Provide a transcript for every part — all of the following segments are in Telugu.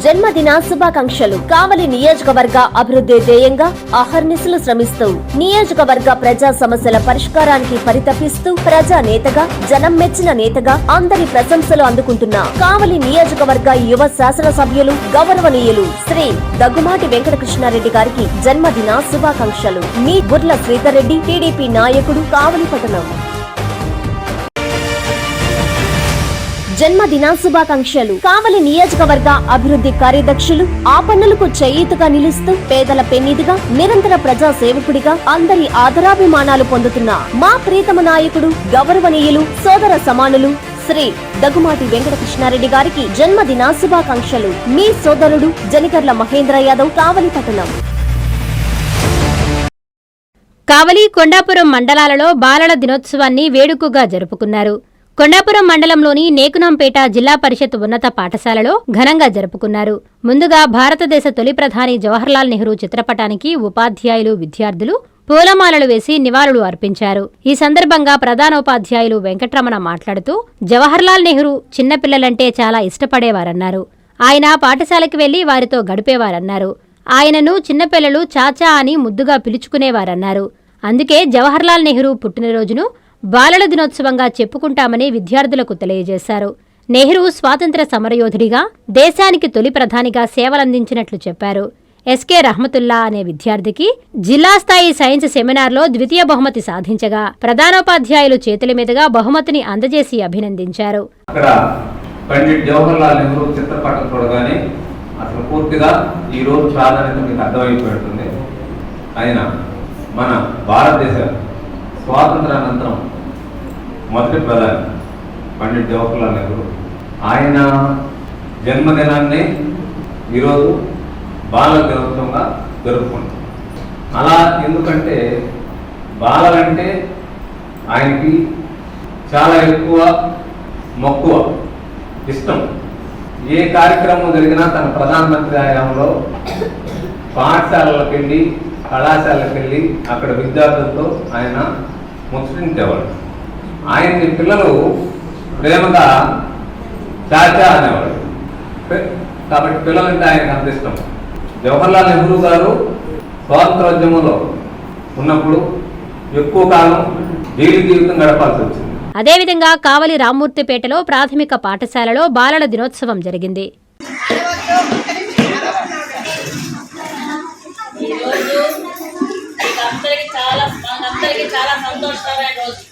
జన్మదిన శుభాకాంక్షలు. కావలి నియోజకవర్గ అభివృద్ధి ధ్యేయంగా అహర్నిశలు శ్రమిస్తూ నియోజకవర్గ ప్రజా సమస్యల పరిష్కారానికి పరితపిస్తూ ప్రజా నేతగా, జనం మెచ్చిన నేతగా అందరి ప్రశంసలు అందుకుంటున్న కావలి నియోజకవర్గ యువ శాసనసభ్యులు గౌరవనీయులు శ్రీ దగ్గుమాటి వెంకటకృష్ణారెడ్డి గారికి జన్మదిన శుభాకాంక్షలు. మీ గుర్ల శ్రీధర్ రెడ్డి, టీడీపీ నాయకుడు, కావలి పట్టణం. జన్మదిన శుభాకాంక్షలు. కావలి నియోజకవర్గ అభివృద్ధి కార్యదర్శులు ఆ పన్నులకు చేయూతగా నిలుస్తూ పేదల పెన్నిదిగా, నిరంతర ప్రజా సేవకుడిగా అందరి ఆదరాభిమానాలు పొందుతున్న మా ప్రీతమ నాయకుడు, గౌరవనీయులు, సోదర సమానులు శ్రీ దగ్గుమాటి వెంకటకృష్ణారెడ్డి గారికి జన్మదిన శుభాకాంక్షలు. మీ సోదరుడు జనికర్ల మహేంద్ర యాదవ్, కావలి పట్టణం. కావలి, కొండాపురం మండలాలలో బాలల దినోత్సవాన్ని వేడుకగా జరుపుకున్నారు. కొండాపురం మండలంలోని నేకునంపేట జిల్లా పరిషత్ ఉన్నత పాఠశాలలో ఘనంగా జరుపుకున్నారు. ముందుగా భారతదేశ తొలి ప్రధాని జవహర్లాల్ నెహ్రూ చిత్రపటానికి ఉపాధ్యాయులు, విద్యార్థులు పూలమాలలు వేసి నివాళులు అర్పించారు. ఈ సందర్భంగా ప్రధానోపాధ్యాయులు వెంకట్రమణ మాట్లాడుతూ జవహర్లాల్ నెహ్రూ చిన్నపిల్లలంటే చాలా ఇష్టపడేవారన్నారు. ఆయన పాఠశాలకు వెళ్లి వారితో గడిపేవారన్నారు. ఆయనను చిన్నపిల్లలు చాచా అని ముద్దుగా పిలుచుకునేవారన్నారు. అందుకే జవహర్లాల్ నెహ్రూ పుట్టినరోజును బాలల దినోత్సవంగా చెప్పుకుంటామని విద్యార్థులకు తెలియజేశారు. నెహ్రూ స్వాతంత్ర్య సమరయోధుడిగా, దేశానికి తొలి ప్రధానిగా సేవలందించినట్లు చెప్పారు. ఎస్కే రహమతుల్లా అనే విద్యార్థికి జిల్లా స్థాయి సైన్స్ సెమినార్లో ద్వితీయ బహుమతి సాధించగా ప్రధానోపాధ్యాయులు చేతుల మీదుగా బహుమతిని అందజేసి అభినందించారు. పండిట్ జవహర్లాల్ నెహ్రూ చిత్రపటం చూడగానే అసలు పూర్తిగా ఈ రోజు ప్రాధాన్యత మీకు అర్థమైపోతుంది. ఆయన మన భారతదేశ స్వాతంత్రానంతరం మొదటి ప్రధాని పండిట్ జవహర్లాల్ నెహ్రూ. ఆయన జన్మదినాన్ని ఈరోజు బాలల దినోత్సవంగా జరుపుకుంటాం. అలా ఎందుకంటే బాలలంటే ఆయనకి చాలా ఎక్కువ మక్కువ, ఇష్టం. ఏ కార్యక్రమం జరిగినా తన ప్రధానమంత్రి హయాంలో పాఠశాలలకు వెళ్ళి, కళాశాలకు వెళ్ళి అక్కడ విద్యార్థులతో ఆయన ముచ్చటించేవాడు. ఆయన్ని పిల్లలు ప్రేమగా చాచా అనేవాడు. కాబట్టి పిల్లలంటే ఆయనకు అంత ఇష్టం. జవహర్లాల్ నెహ్రూ గారు స్వాతంత్రోద్యమంలో ఉన్నప్పుడు ఎక్కువ కాలం జైలు జీవితం గడపాల్సి వచ్చింది. అదేవిధంగా కావలి రామ్మూర్తిపేటలో ప్రాథమిక పాఠశాలలో బాలల దినోత్సవం జరిగింది. చాలా సంతోషకరమైన రోజు.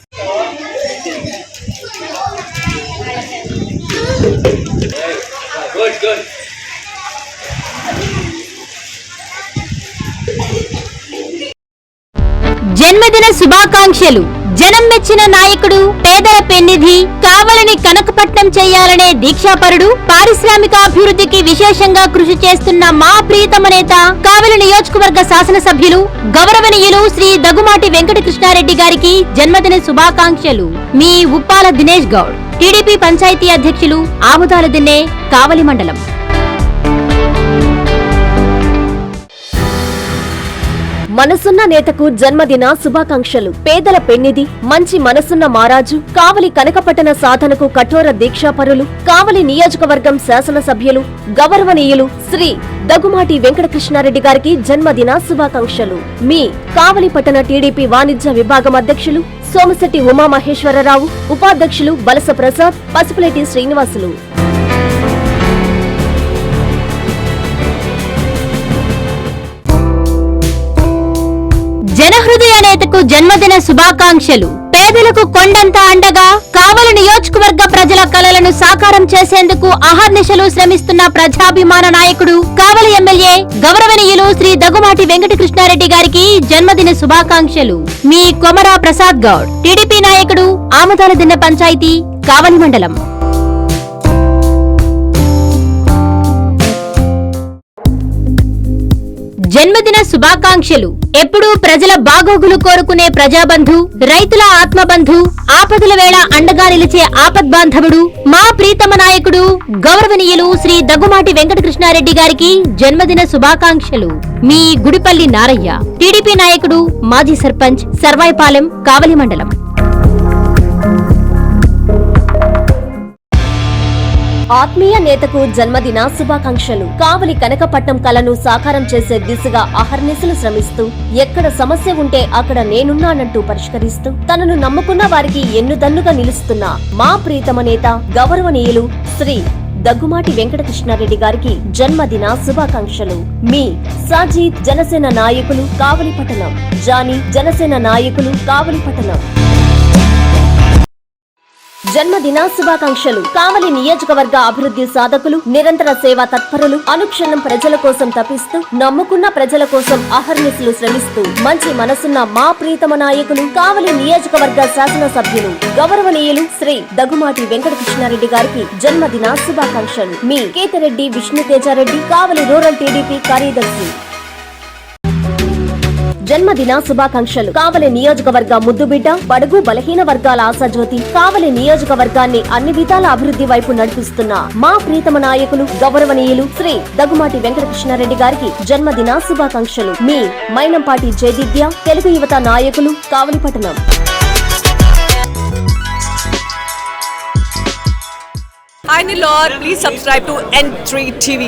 జన్మదిన శుభాకాంక్షలు. జనం మెచ్చిన నాయకుడు, పేదల పెన్నిధి, కావలిని కనకపట్నం చేయాలనే దీక్షాపరుడు, పారిశ్రామికాభివృద్ధికి విశేషంగా కృషి చేస్తున్న మా ప్రీతమ నేత, కావలి నియోజకవర్గ శాసనసభ్యులు గౌరవనీయులు శ్రీ దగ్గుమాటి వెంకటకృష్ణారెడ్డి గారికి జన్మదిన శుభాకాంక్షలు. మీ ఉప్పాల దినేష్ గౌడ్, టీడీపీ పంచాయతీ అధ్యక్షులు, ఆముదాల దిన్నే, కావలి మండలం. మనసున్న నేతకు జన్మదిన శుభాకాంక్షలు. పేదల పెన్నిధి, మంచి మనసున్న మారాజు, కావలి కనకపట్టణ సాధనకు కఠోర దీక్షాపరులు, కావలి నియోజకవర్గం శాసనసభ్యులు గౌరవనీయులు శ్రీ దగ్గుమాటి వెంకటకృష్ణారెడ్డి గారికి జన్మదిన శుభాకాంక్షలు. మీ కావలి పట్టణ టీడీపీ వాణిజ్య విభాగం అధ్యక్షులు సోమశెట్టి ఉమామహేశ్వరరావు, ఉపాధ్యక్షులు బలస ప్రసాద్, పసుపులేటి శ్రీనివాసులు. జనహృదయ నేతకు జన్మదిన శుభాకాంక్షలు. పేదలకు కొండంత అండగా, కావలి నియోజకవర్గ ప్రజల కలలను సాకారం చేసేందుకు అహర్నిశలు శ్రమిస్తున్న ప్రజాభిమాన నాయకుడు, కావలి ఎమ్మెల్యే గౌరవనీయులు శ్రీ దగ్గుమాటి వెంకటకృష్ణారెడ్డి గారికి జన్మదిన శుభాకాంక్షలు. మీ కొమరా ప్రసాద్ గౌడ్, టీడీపీ నాయకుడు, ఆముదాల దిన్న పంచాయతీ, కావలి మండలం. జన్మదిన శుభాకాంక్షలు. ఎప్పుడూ ప్రజల బాగోగులు కోరుకునే ప్రజాబంధు, రైతుల ఆత్మబంధు, ఆపదల వేళ అండగా నిలిచే ఆపద్బాంధవుడు, మా ప్రీతమ నాయకుడు గౌరవనీయులు శ్రీ దగ్గుమాటి వెంకటకృష్ణారెడ్డి గారికి జన్మదిన శుభాకాంక్షలు. మీ గుడిపల్లి నారయ్య, టీడీపీ నాయకుడు, మాజీ సర్పంచ్, సర్వాయిపాలెం, కావలి మండలం. ఆత్మీయ నేతకు జన్మదిన శుభాకాంక్షలు. కావలి కనకపట్నం కలను సాకారం చేసే దిశగా అహర్నిశలు శ్రమిస్తూ ఎక్కడ సమస్య ఉంటే అక్కడ నేనున్నానంటూ పరిష్కరిస్తూ తనను నమ్ముకున్న వారికి ఎన్నుదన్నుగా నిలుస్తున్న మా ప్రీతమ నేత గౌరవనీయులు శ్రీ దగ్గుమాటి వెంకటకృష్ణారెడ్డి గారికి జన్మదిన శుభాకాంక్షలు. మీ సాజీద్ జనసేన నాయకులు కావలిపట్టణం. జానీ జనసేన నాయకులు కావలిపట్టణం. జన్మదిన శుభాకాంక్షలు. కావలి నియోజకవర్గ అభివృద్ధి సాధకులు, నిరంతర సేవా తత్పరులు, అనుక్షణం ప్రజల కోసం తపిస్తూ నమ్ముకున్న ప్రజల కోసం అహర్నిశలు శ్రమిస్తూ మంచి మనసున్న మా ప్రీతమ నాయకులు, కావలి నియోజకవర్గ శాసనసభ్యులు గౌరవనీయులు శ్రీ దగ్గుమాటి వెంకటకృష్ణారెడ్డి గారికి జన్మదిన శుభాకాంక్షలు. మీ కేతిరెడ్డి విష్ణుతేజారెడ్డి, కావలి రూరల్ టీడీపీ కార్యదర్శి. జన్మదిన శుభాకాంక్షలు. కావలి నియోజకవర్గ ముద్దుబిడ్డ, బడుగు బలహీన వర్గాల ఆశాజ్యోతి, కావలి నియోజకవర్గాన్ని అన్ని విధాల అభివృద్ధి వైపు నడిపిస్తున్న మా ప్రీతమ నాయకులు గౌరవనీయులు శ్రీ దగ్గుమాటి వెంకటకృష్ణారెడ్డి గారికి జన్మదిన శుభాకాంక్షలు. మీ మైనంపాటి జయదిద్య, తెలుగు యువత నాయకులు కావలిపట్టణం. Hi Nilor, please subscribe to N3 TV.